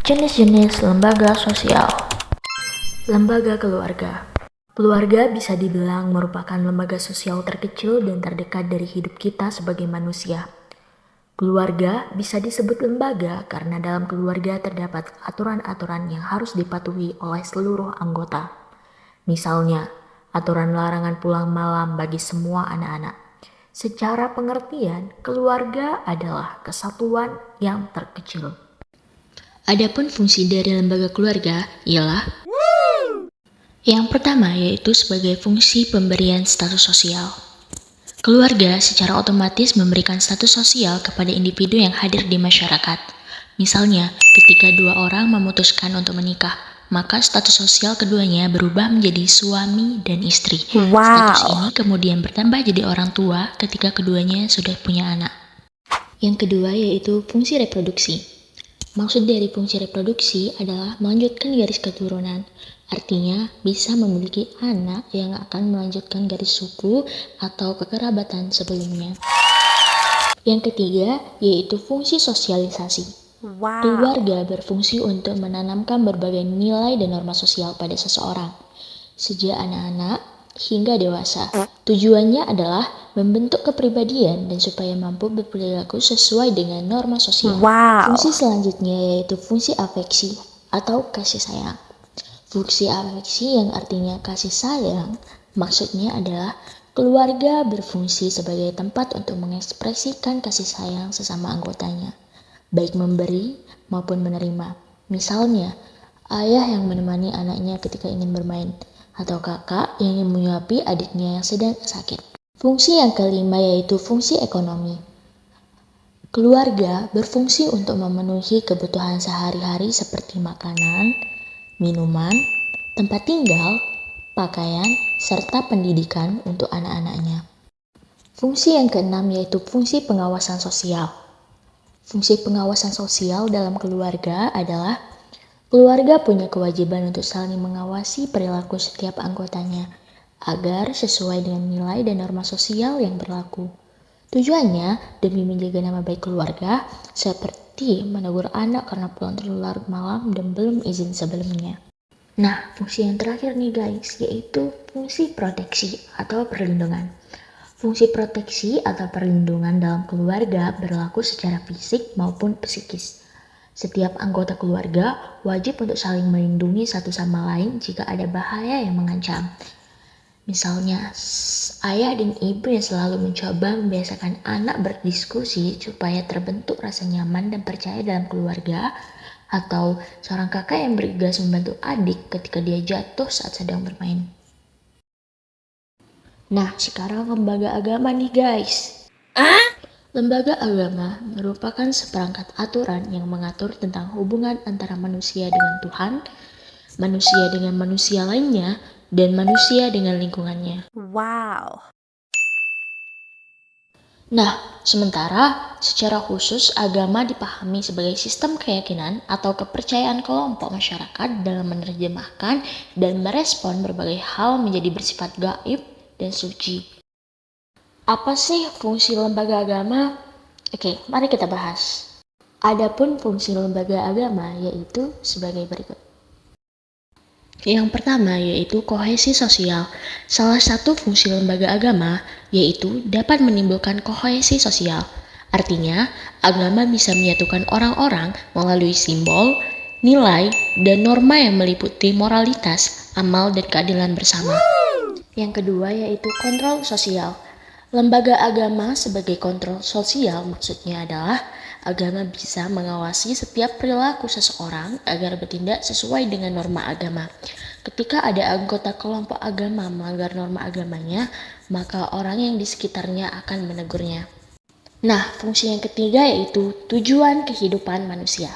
Jenis-jenis lembaga sosial. Lembaga keluarga. Keluarga bisa dibilang merupakan lembaga sosial terkecil dan terdekat dari hidup kita sebagai manusia. Keluarga bisa disebut lembaga karena dalam keluarga terdapat aturan-aturan yang harus dipatuhi oleh seluruh anggota. Misalnya, aturan larangan pulang malam bagi semua anak-anak. Secara pengertian, keluarga adalah kesatuan yang terkecil. Adapun fungsi dari lembaga keluarga ialah yang pertama yaitu sebagai fungsi pemberian status sosial. Keluarga secara otomatis memberikan status sosial kepada individu yang hadir di masyarakat. Misalnya, ketika dua orang memutuskan untuk menikah, maka status sosial keduanya berubah menjadi suami dan istri. Status ini kemudian bertambah jadi orang tua ketika keduanya sudah punya anak. Yang kedua yaitu fungsi reproduksi. Maksud dari fungsi reproduksi adalah melanjutkan garis keturunan. Artinya, bisa memiliki anak yang akan melanjutkan garis suku atau kekerabatan sebelumnya. Yang ketiga, yaitu fungsi sosialisasi. Keluarga berfungsi untuk menanamkan berbagai nilai dan norma sosial pada seseorang, sejak anak-anak hingga dewasa. Tujuannya adalah membentuk kepribadian dan supaya mampu berperilaku sesuai dengan norma sosial. Fungsi selanjutnya yaitu fungsi afeksi atau kasih sayang. Fungsi afeksi yang artinya kasih sayang, maksudnya adalah keluarga berfungsi sebagai tempat untuk mengekspresikan kasih sayang sesama anggotanya, baik memberi maupun menerima. Misalnya, ayah yang menemani anaknya ketika ingin bermain, atau kakak yang ingin menyuapi adiknya yang sedang sakit. Fungsi yang kelima yaitu fungsi ekonomi. Keluarga berfungsi untuk memenuhi kebutuhan sehari-hari seperti makanan, minuman, tempat tinggal, pakaian, serta pendidikan untuk anak-anaknya. Fungsi yang keenam yaitu fungsi pengawasan sosial. Fungsi pengawasan sosial dalam keluarga adalah keluarga punya kewajiban untuk saling mengawasi perilaku setiap anggotanya agar sesuai dengan nilai dan norma sosial yang berlaku. Tujuannya demi menjaga nama baik keluarga, seperti menegur anak karena pulang terlalu larut malam dan belum izin sebelumnya. Nah, fungsi yang terakhir nih guys, yaitu fungsi proteksi atau perlindungan. Fungsi proteksi atau perlindungan dalam keluarga berlaku secara fisik maupun psikis. Setiap anggota keluarga wajib untuk saling melindungi satu sama lain jika ada bahaya yang mengancam. Misalnya, ayah dan ibu yang selalu mencoba membiasakan anak berdiskusi supaya terbentuk rasa nyaman dan percaya dalam keluarga, atau seorang kakak yang bergegas membantu adik ketika dia jatuh saat sedang bermain. Nah, sekarang lembaga agama nih guys. Lembaga agama merupakan seperangkat aturan yang mengatur tentang hubungan antara manusia dengan Tuhan, manusia dengan manusia lainnya, dan manusia dengan lingkungannya. Nah, sementara secara khusus agama dipahami sebagai sistem keyakinan atau kepercayaan kelompok masyarakat dalam menerjemahkan dan merespon berbagai hal menjadi bersifat gaib dan suci. Apa sih fungsi lembaga agama? Oke, mari kita bahas. Adapun fungsi lembaga agama yaitu sebagai berikut. Yang pertama yaitu kohesi sosial. Salah satu fungsi lembaga agama yaitu dapat menimbulkan kohesi sosial. Artinya, agama bisa menyatukan orang-orang melalui simbol, nilai, dan norma yang meliputi moralitas, amal, dan keadilan bersama. Yang kedua yaitu kontrol sosial. Lembaga agama sebagai kontrol sosial maksudnya adalah agama bisa mengawasi setiap perilaku seseorang agar bertindak sesuai dengan norma agama. Ketika ada anggota kelompok agama melanggar norma agamanya, maka orang yang di sekitarnya akan menegurnya. Nah, fungsi yang ketiga yaitu tujuan kehidupan manusia.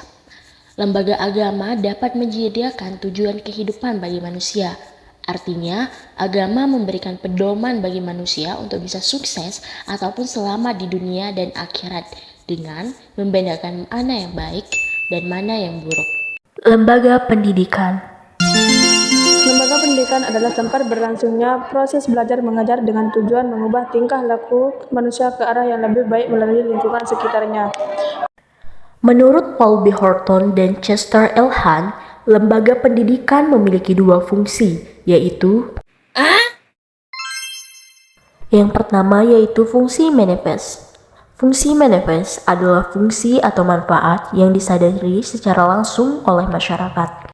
Lembaga agama dapat menyediakan tujuan kehidupan bagi manusia. Artinya, agama memberikan pedoman bagi manusia untuk bisa sukses ataupun selamat di dunia dan akhirat dengan membedakan mana yang baik dan mana yang buruk. Lembaga pendidikan. Lembaga pendidikan adalah tempat berlangsungnya proses belajar mengajar dengan tujuan mengubah tingkah laku manusia ke arah yang lebih baik melalui lingkungan sekitarnya. Menurut Paul B. Horton dan Chester L. Han, lembaga pendidikan memiliki dua fungsi, yaitu yang pertama yaitu fungsi manifest. Fungsi manifest adalah fungsi atau manfaat yang disadari secara langsung oleh masyarakat.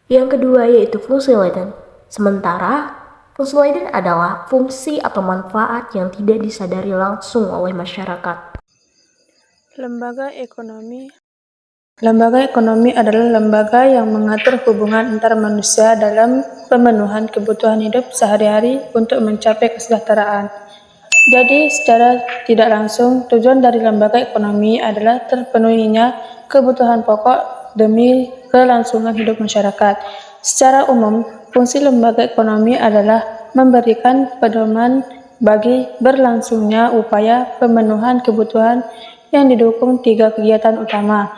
Yang kedua yaitu fungsi latent. Sementara, fungsi latent adalah fungsi atau manfaat yang tidak disadari langsung oleh masyarakat. Lembaga ekonomi adalah lembaga yang mengatur hubungan antar manusia dalam pemenuhan kebutuhan hidup sehari-hari untuk mencapai kesejahteraan. Jadi, secara tidak langsung, tujuan dari lembaga ekonomi adalah terpenuhinya kebutuhan pokok demi kelangsungan hidup masyarakat. Secara umum, fungsi lembaga ekonomi adalah memberikan pedoman bagi berlangsungnya upaya pemenuhan kebutuhan yang didukung tiga kegiatan utama,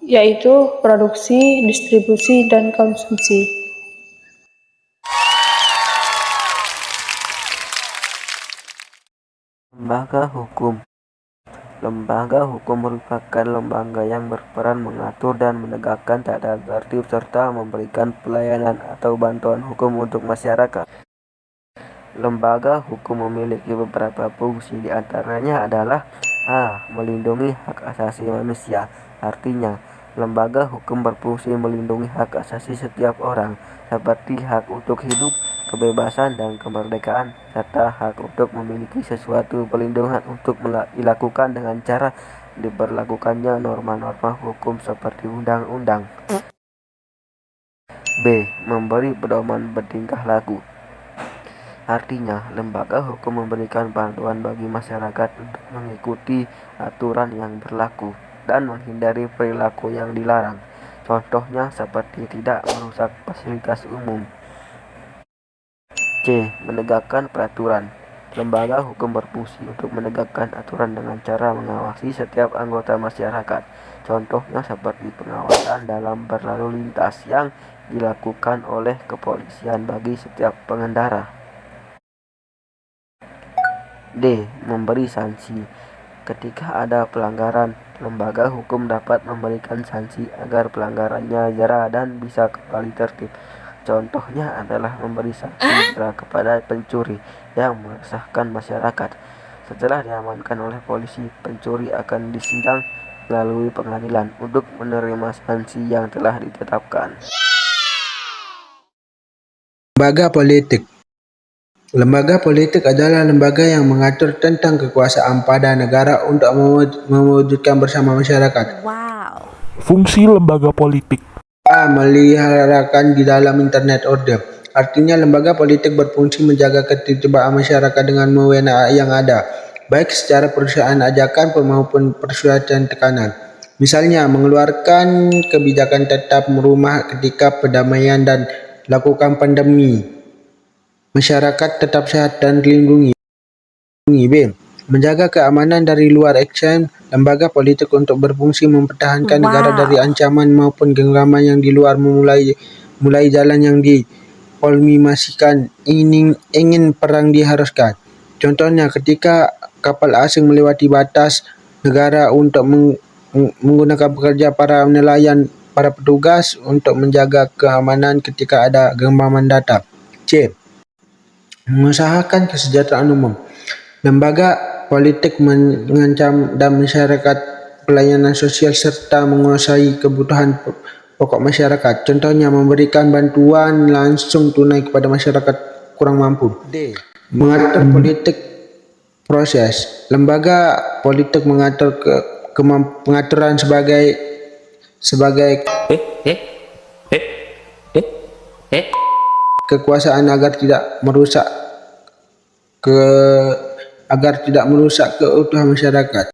yaitu produksi, distribusi, dan konsumsi. Lembaga hukum. Lembaga hukum merupakan lembaga yang berperan mengatur dan menegakkan tata tertib serta memberikan pelayanan atau bantuan hukum untuk masyarakat. Lembaga hukum memiliki beberapa fungsi, di antaranya adalah A. Melindungi hak asasi manusia. Artinya, lembaga hukum berfungsi melindungi hak asasi setiap orang, seperti hak untuk hidup, kebebasan dan kemerdekaan, serta hak untuk memiliki sesuatu perlindungan untuk dilakukan dengan cara diberlakukannya norma-norma hukum seperti undang-undang. B. Memberi pedoman bertingkah laku. Artinya, lembaga hukum memberikan panduan bagi masyarakat untuk mengikuti aturan yang berlaku dan menghindari perilaku yang dilarang. Contohnya seperti tidak merusak fasilitas umum. C. Menegakkan peraturan. Lembaga hukum berfungsi untuk menegakkan aturan dengan cara mengawasi setiap anggota masyarakat. Contohnya seperti pengawasan dalam berlalu lintas yang dilakukan oleh kepolisian bagi setiap pengendara. D. Memberi sanksi. Ketika ada pelanggaran, lembaga hukum dapat memberikan sanksi agar pelanggarannya jera dan bisa kembali tertib. Contohnya adalah memberi sanksi jera kepada pencuri yang meresahkan masyarakat. Setelah diamankan oleh polisi, pencuri akan disidang melalui pengadilan untuk menerima sanksi yang telah ditetapkan. Lembaga politik. Lembaga politik adalah lembaga yang mengatur tentang kekuasaan pada negara untuk mewujudkan bersama masyarakat. Fungsi lembaga politik. A. Meliharakan di dalam internet order. Artinya lembaga politik berfungsi menjaga ketertiban masyarakat dengan wewenang yang ada, baik secara perusahaan ajakan maupun persuasian tekanan. Misalnya, mengeluarkan kebijakan tetap rumah ketika pendamaian dan lakukan pandemi. Masyarakat tetap sehat dan dilindungi. B. Menjaga keamanan dari luar action. Lembaga politik untuk berfungsi mempertahankan negara dari ancaman maupun genggaman yang di luar mulai jalan yang dipolmimasikan ingin perang diharuskan. Contohnya ketika kapal asing melewati batas negara untuk menggunakan pekerja para nelayan, para petugas untuk menjaga keamanan ketika ada genggaman data. C. Mengusahakan kesejahteraan umum. Lembaga politik mengancam dan masyarakat pelayanan sosial serta menguasai kebutuhan pokok masyarakat. Contohnya memberikan bantuan langsung tunai kepada masyarakat kurang mampu. D. Mengatur politik proses. Lembaga politik mengatur pengaturan sebagai kekuasaan agar tidak merusak keutuhan masyarakat.